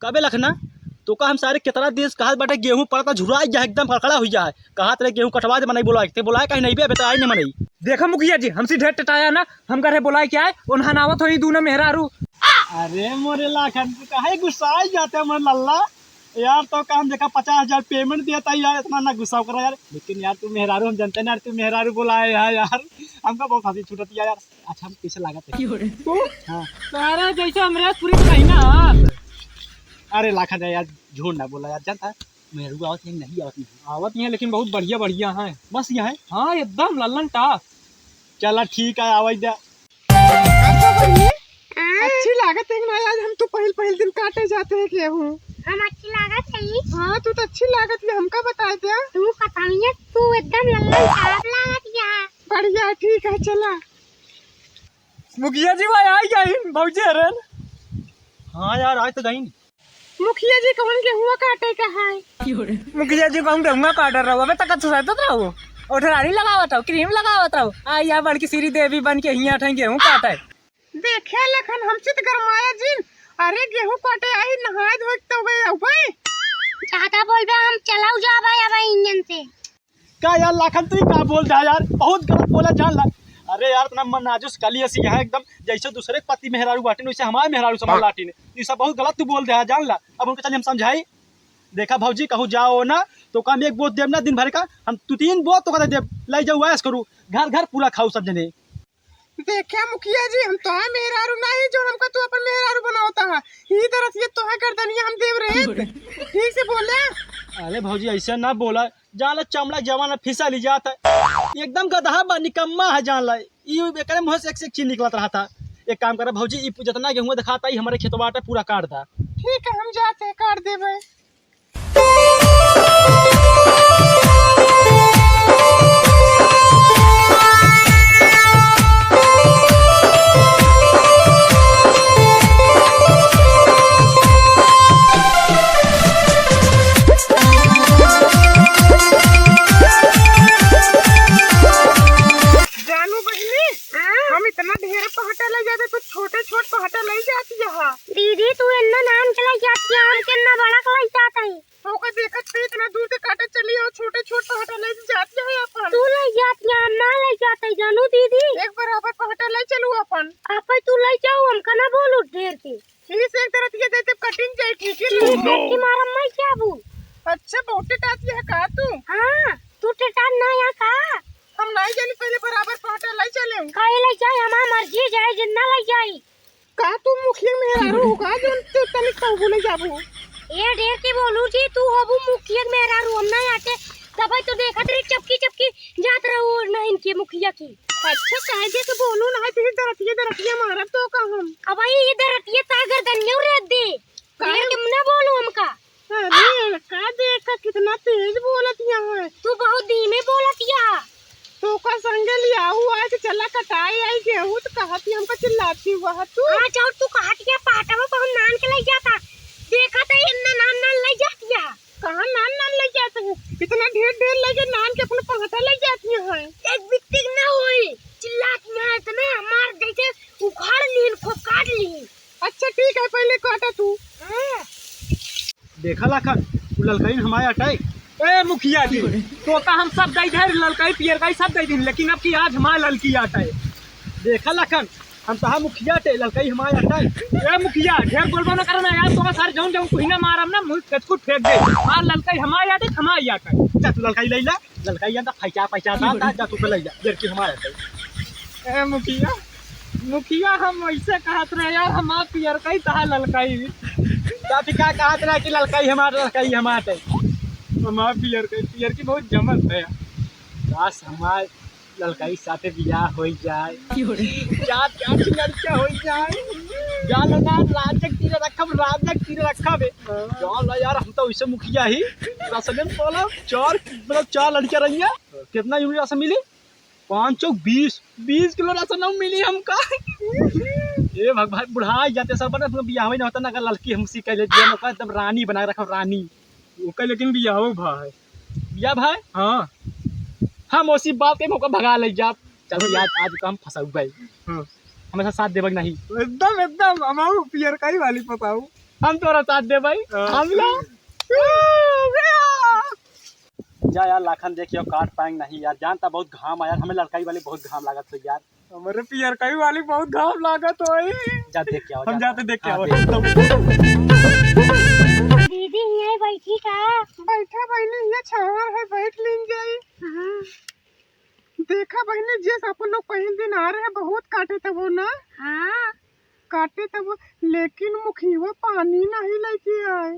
कबे लखना तो का हम सारे कितना देश कहा बैठे गेहूं पड़ता झुरा जा एकदम खड़खड़ा हो जाए कहा तेरे गेहूं कटवा दे मनाई बोला कहीं नहीं भी बताया नहीं मनाई। देखा मुखिया जी हमसे ढेर टटाया ना हम करे बोला क्या है उन्हें नावत हो दूना मेहरारू। अरे मोरे लाखन कहे गुस्सा जाते मोरे लल्ला यार तो काम देखा 50,000 पेमेंट दिया था यार इतना ना गुस्सा करा यार लेकिन यार तू मेहरारू हम जानते ना तू मेहरारू बोलाए यार हमका बहुत हंसी छूटती है यार। अच्छा हम कैसे लागत है हाँ सारा जैसे हमरे पूरी महीना अरे लाखन यार झूठ ना बोला यार जानता मेहरारू आवत है नहीं आवत नहीं है लेकिन बहुत बढ़िया बढ़िया है। बस यहाँ है हाँ एकदम लल्लन टाप। चला ठीक है आवाज दे अच्छी लागत है ना आज हम तो पहले दिन काटे जाते हैं गेहूँ। हम अच्छी लागत है। हाँ तू तो अच्छी लागत है हमका बता दे तू बताइए तू एकदम लल्लन टाप लागत है। बढ़िया ठीक है चला। मुखिया जी भाई आई गई भौजी हरन। हाँ यार आज तो गई मुखिया जी कौन गेहूँ काटे का है। मुखिया जी कहूँ गेहूँ काट रहा अबे तक रहता रहो और ठरानी लगावत रहो क्रीम लगावत रहो आ यहाँ बड़की सीरी देवी बन के यहाँ ठें गेहूँ काटे देखे लखन हमसे तो गरमाया जिन अरे गेहूँ काटे आई नहाए धोए तो गए भाई ज्यादा बोल बे हम चलाऊ जा भाई अब इंजन से का यार लाखन तू का बोल रहा यार बहुत गलत बोला जान ला। अरे यार इतना मन नाजुस कली ऐसी है एकदम जैसे दूसरे पति मेहरारू बाटे वैसे हमारे मेहरारू समाल लाटी ने ये सब बहुत गलत तू बोल रहा है जान ला। अब उनको चलिए हम समझाई देखा भौजी कहूँ जाओ ना तो काम एक बोत देव ना दिन भर का हम तू 3 बोत तो कहते देव लाई जाऊ ऐस करूँ घर घर पूरा खाऊ सब जने। देखा मुखिया जी हम तो है मेहरारू नहीं जो हमका तू अपन मेहरारू बनावता है ही तरह ये तो है गर्दनिया हम देव रहे ठीक से बोले। अरे भौजी ऐसे ना बोला जान ला चमड़ा जवाना फिसा ली जाता है एकदम गधा बा निकम्मा है जान ला ये मुँह से एक चीज निकलत रहा था। एक काम करे भौजी जितना गेहूँ दिखाता ही हमारे खेतवा पूरा काट दा। ठीक है हम जाते हैं काट देवे। इतना ढेर पहाटा ले जाते कुछ छोटे पहाटा ले जाती है दीदी तू इतना नाम चला जाती है और कितना बड़ा कोई जाता है तो का देखत थे इतना दूर से काटे चली और छोटे पहाटा ले जाती है अपन तू ले जाती है ना ले जाते जानू दीदी एक बराबर पहाटा ले चलू अपन आप तू ले जाओ हमका ना बोलू ढेर के ठीक एक तरह ये देते कटिंग जाए ठीक है की मारम मैं क्या बू। अच्छा बहुत टाती है का तू। हां तू टेटा ना या का हम नहीं जानी पहले बराबर पहाटा ले चले काहे ले जाए हमार मर्जी जाए जितना ले जाए का तू मुखिया मेहरारू होगा जो तू तनिक तो बोले जाबू ये ढेर की बोलू जी तू होबू मुखिया मेहरारू हम ना आते तब तो देखत रे चपकी जात रहू ना इनके मुखिया की। अच्छा काहे जे तो बोलू ना फिर दरतिया मारब तो का हम अब भाई इधर रतिया तागर दन्यू रे दे ढेर के ना बोलू हमका। अरे का देख कितना तेज बोलतिया है तू बहुत धीमे बोलतिया तो का संगे लिया हुआ है चला कटाई आई गेहूं तो कहती हमको चिल्लाती हुआ तू। हां जाओ तू कहत के पाटवा को हम नान के ले जाता देखा तो इतना नान ले जातिया कहां नान ले जाते हैं इतना ढेर लगे नान के अपने पहाटा ले जाती है एक बित्ती ना होई चिल्लातिया इतना मार जैसे उखाड़ लीन को काट ली। अच्छा ठीक है पहले काटा तू। देखा लाखन ललकई हमारे अटैक ए मुखिया जी तोता हम सब गई थे ललकाई पियर गई सब गई थी लेकिन अब की आज हमारे ललकी आता है। देखा लाखन हम तो मुखिया टे ललकई हमारे अटैक ए मुखिया ढेर बोलबो ना करना यार तो सारे जाऊं कोई ना मारम ना मुंह कचकुट फेंक दे और ललकाई हमारे आते हमारे आता है। जा तू ललकई ले ला ललकई या पैसा दा जा तू ले जा देर की हमारे अटैक। ए मुखिया हम ऐसे कहत रहे यार हम आप पियर कई तहा ललकाई जा फिका कहत रहा कि ललकई हमारे अटैक हमार पियर की बहुत जमत है बस हमार ललकई साथे बियाह हो जाए चार लड़का हो जाए जान ना राजक तीर रखब जान यार हम तो वैसे मुखिया ही राशन में बोला चार लड़कियां रही है कितना यूनिट राशन मिली 5 चौक 20 किलो राशन मिली हमका। ये भगवान बुढ़ा जाते सब ना बियाह नहीं होता ना लड़की हमसी कह लेती है एकदम रानी बना रखा रानी ओके लेकिन बियाह भाई बिया भाई हाँ हम उसी बात के मौका भगा ले जा चलो यार आज काम फंसाऊ भाई हाँ हमेशा साथ देवक नहीं एकदम हमारू पियर कई वाली पताऊ हम तोरा साथ दे भाई हम लोग जा यार लाखन देखियो काट पाएंगे नहीं यार जानता बहुत घाम आया हमें लड़काई वाली बहुत घाम लागत हो यार हमारे पियर कई वाली बहुत घाम लागत होई जा देख के आओ हम जाते देख के हाँ, आओ दीदी यहीं बैठी का बैठा बहनी ये छावर है बैठ लीन जाई देखा बहनी जिस अपन लोग पहले दिन आ रहे हैं बहुत काटे थे वो ना हाँ काटे थे वो लेकिन मुखिया पानी नहीं लेके आए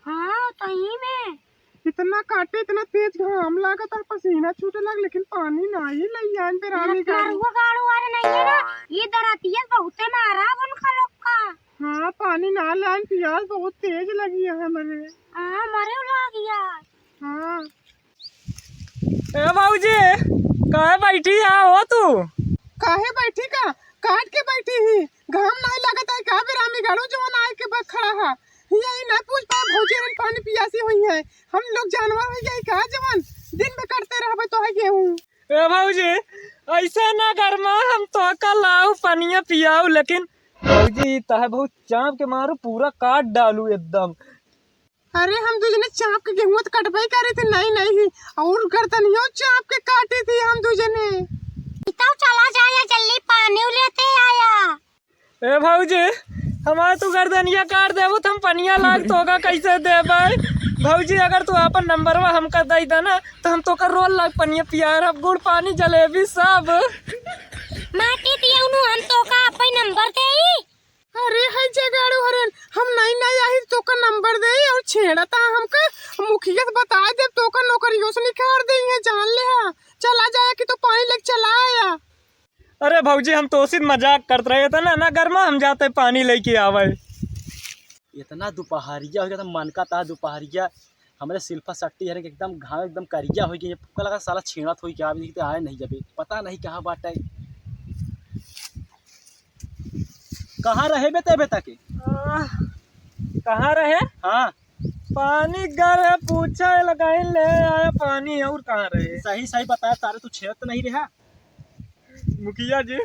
हाँ सही में इतना काटे इतना तेज घाम लागत और पसीना छूटे लग लेकिन पानी नहीं ले आए बेरानी का वो गाड़ू वाले नहीं है ना ये दरातिया बहुत मारा उनका लोग का हाँ पानी ना लाए प्यास बहुत तेज लगी है मेरे हाँ मरे लग गया हाँ ए बाबूजी कहाँ बैठी है हो तू काहे बैठी का काट के बैठी ही घाम नहीं लगता है का बेरामी गाड़ू जवान आए के बाद खड़ा है यही ना पूछ पा भौजी रन पानी पियासी हुई है हम लोग जानवर हो गए का जवान दिन में करते रहबे तो है गेहूं ए बाबूजी ऐसा ना गरमा हम तो का लाऊ पानिया पियाऊ लेकिन बाबूजी तह बहुत चाप के मारो पूरा काट डालू एकदम अरे हम दूजने चाप के गेहूं तो कटवाई करे थे नहीं और गर्दनियों चाप के काटी थी हम दूजने तो चला जाया जल्दी पानी लेते आया ए भाऊजी हमारे तू गर्दनिया काट देबू तो हम पनिया लाग तोगा कैसे देबै भाऊजी अगर तू अपन नंबरवा हमका दई देना तो हम तो कर रोल लाग पनिया पियार अब गुड़ पानी जलेबी सब माटी दियौनु हम तो का अपन नंबर देई अरे है जगाड़ू हरन हम नहीं आई तो का नंबर दे और छेड़ता हमका मुखिया से बता दे तो का नौकरियों से निकाल देंगे जान ले चला जाए कि तो पानी लेके चला आया अरे भाऊजी हम तो सिर्फ मजाक करते रहे थे ना गर्मा हम जाते पानी लेके आवे इतना दोपहरिया हो गया था मन का था दोपहरिया हमारे शिल्पा सट्टी है एकदम घाव एकदम करिया हो गई पुक्का लगा साला छेड़त हो गया अभी आए नहीं जब पता नहीं कहाँ बात है कहाँ रहे बेटे बेटा के कहाँ रहे हाँ पानी घर है पूछा लगाई ले आया पानी और कहाँ रहे सही सही बताया तारे तू छेड़त तो नहीं रहा मुखिया जी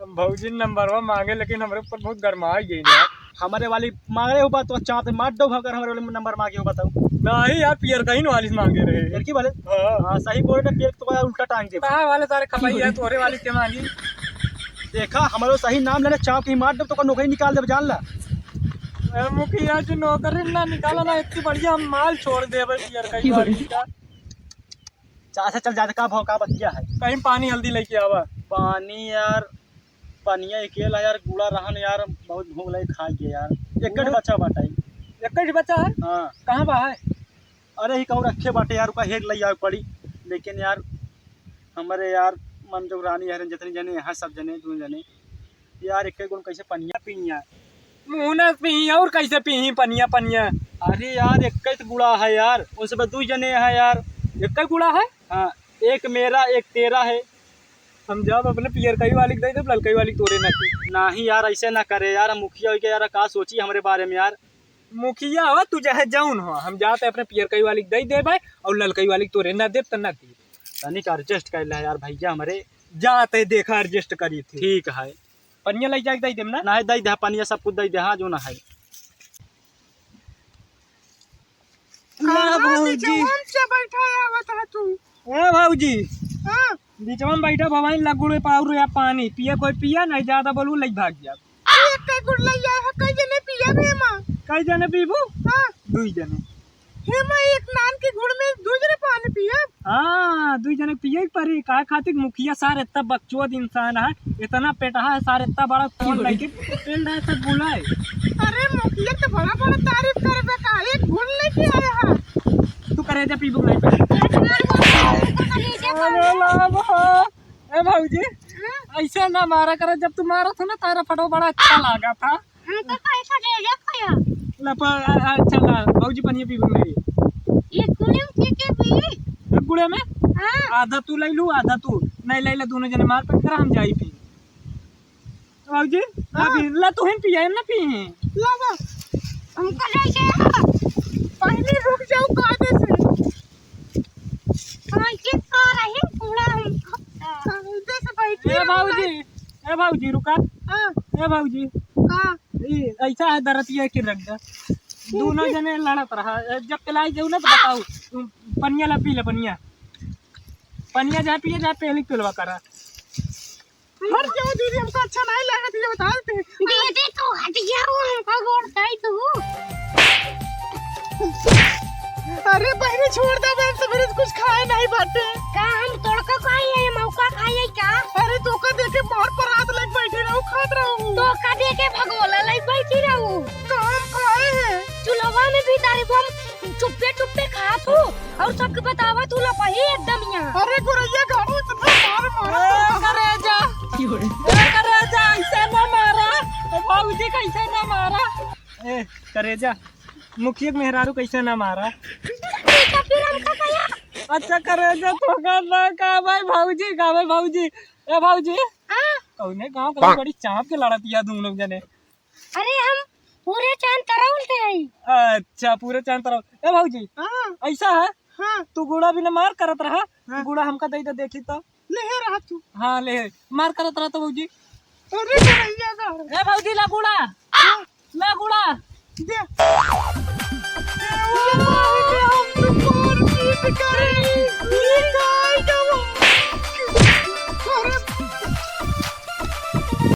हम भाऊजी नंबरवा मांगे लेकिन हमारे ऊपर बहुत गरमा गई यार हमारे वाली मांगे हो बात तो चाँद मार दो अगर हमारे वाले नंबर मांगे हो बताओ नहीं यार पियर कहीं वाली से मांगे रहे लड़की वाले हाँ हाँ सही बोल रहे पेट तो उल्टा टांग दे कहाँ वाले सारे खपाई है तोरे वाली के मांगी देखा हमारे सही नाम लेना चाँद की मार दो तो नौकरी निकाल दे जान ला ए, मुखिया जी नौकरी ना निकाला ना इतनी बढ़िया हम माल छोड़ दे पियर कहीं वाली का चाह चल जाते का भाव का बतिया है कहीं पानी हल्दी लेके आवा पानी यार पनिया अकेला यार गुड़ा रहन यार बहुत भूख लगे खा के यार एक बच्चा बाटा एक ही बच्चा है हाँ कहाँ बा है अरे ही कहूँ रखे बाटे यार उसका हेड ले आवे पड़ी लेकिन यार हमारे यार मन जो रानी है जितने जने यहाँ सब जने दो जने यार एक गुण कैसे पनिया पिया मुँह न पी और कैसे पी पनिया पनिया अरे यार एक गुड़ा है यार उनसे बस दो जने है यार एक ही गुड़ा है हाँ एक मेरा एक तेरा है हम जब अपने पियर कई वाली दे दे ललकई वाली तोरे ना थी नहीं यार ऐसे ना करे यार मुखिया हो गया यार का सोची हमारे बारे में यार मुखिया हो तू चाहे जाऊन हो हम जाते अपने पियर कई वाली दे दे भाई और ललकई वाली तोरे ना दे तो ना दी तनिक एडजस्ट कर ले यार भैया हमारे जाते देखा एडजस्ट करी थी ठीक है पनिया ले जाके दे देम ना नहीं दई दे पनिया सब कुछ दई दे हाँ जो ना है भाऊजी बैठाया बता तू ए भाऊजी हाँ बीच में बैठा भवानी लगुड़े पाउर या पानी पिया कोई पिया नहीं ज्यादा बोलू लई भाग जा एक कई गुड़ ले आया है कई जने पिया भी मां कई जने पीबू हाँ दुई जने हे मां एक नान के गुड़ में दो जने पानी पिया हाँ दुई जने पिए परी का खातिर मुखिया सार इतना बकचोद इंसान है इतना पेटा है सार इतना बड़ा फोन लेके पेल रहा सब बुलाए अरे मुखिया तो बड़ा बड़ा तारीफ करबे का एक गुड़ लेके आया है तू करे जा पीबू नहीं ए भाऊजी ऐसा ना मारा कर जब तू मारा था ना तारा फटो बड़ा अच्छा लगा था हमको पैसा दे दे खया लपा अच्छा ला भाऊजी पनिया पीबू नहीं ये कुलिम के भी एक गुड़े में हां आधा तू ले लू आधा तू नहीं ले ले दोनों जने मार पड़ हम जाई पी भाऊजी अभी ला तू हिन पिया ना पी लावा हमको ले के पहले रुक जाओ कादे से हां के का रही पूरा हमको कादे से बैठी ए भाऊजी रुका हां ए भाऊजी हां ऐसा है दरतिया के रख दा दोनों जने लड़त रहा जब पिलाई जाऊ ना तो बताऊ पनिया ला पी ले पनिया पनिया जा पिए जा पहले पिलवा करा हट जाओ दीदी, हमको अच्छा नहीं लगा, तुझे बता देते हैं। दीदी तो हट जाओ, हमको गोड़ताई तू। अरे बहनी छोड़ दे, मैंने सवेरे से कुछ खाए नहीं बाटे। का हम तोड़का खाई है मौका खाई है क्या? अरे धोखा देके मोर पर रात लग बैठे रहूं, खात रहूं। धोखा देके भगोला लग बैठी रहूं। काम खाए हैं चुलवा में भी तारीफ हम चुप्पे चुप्पे खात हूँ और सबके बतावा तू लपही एकदम यहाँ। अरे गुरैया गाड़ू इतना मार करेजा करेजा ऐसे ना मारा बाबूजी कैसे ना मारा ए करेजा मुखिया के मेहरारू कैसे ना मारा अच्छा करेजा तो ना का भाई भाऊजी ए भाऊजी कौने गांव के बड़ी चाप के लड़तिया तुम लोग जने। अरे हम पूरे चांद तरौलते हैं। अच्छा पूरे चांद तरफ ए भाऊजी ऐसा है हाँ तू गुड़ा भी ना मार करत रहा गुड़ा हमका दे दे देखी तो ले रहा तू। हाँ ले मार करत रहा तो भाऊजी अरे गुरैया गाड़ू ए भाऊजी ला गुड़ा दे। हम तो मार पीट करें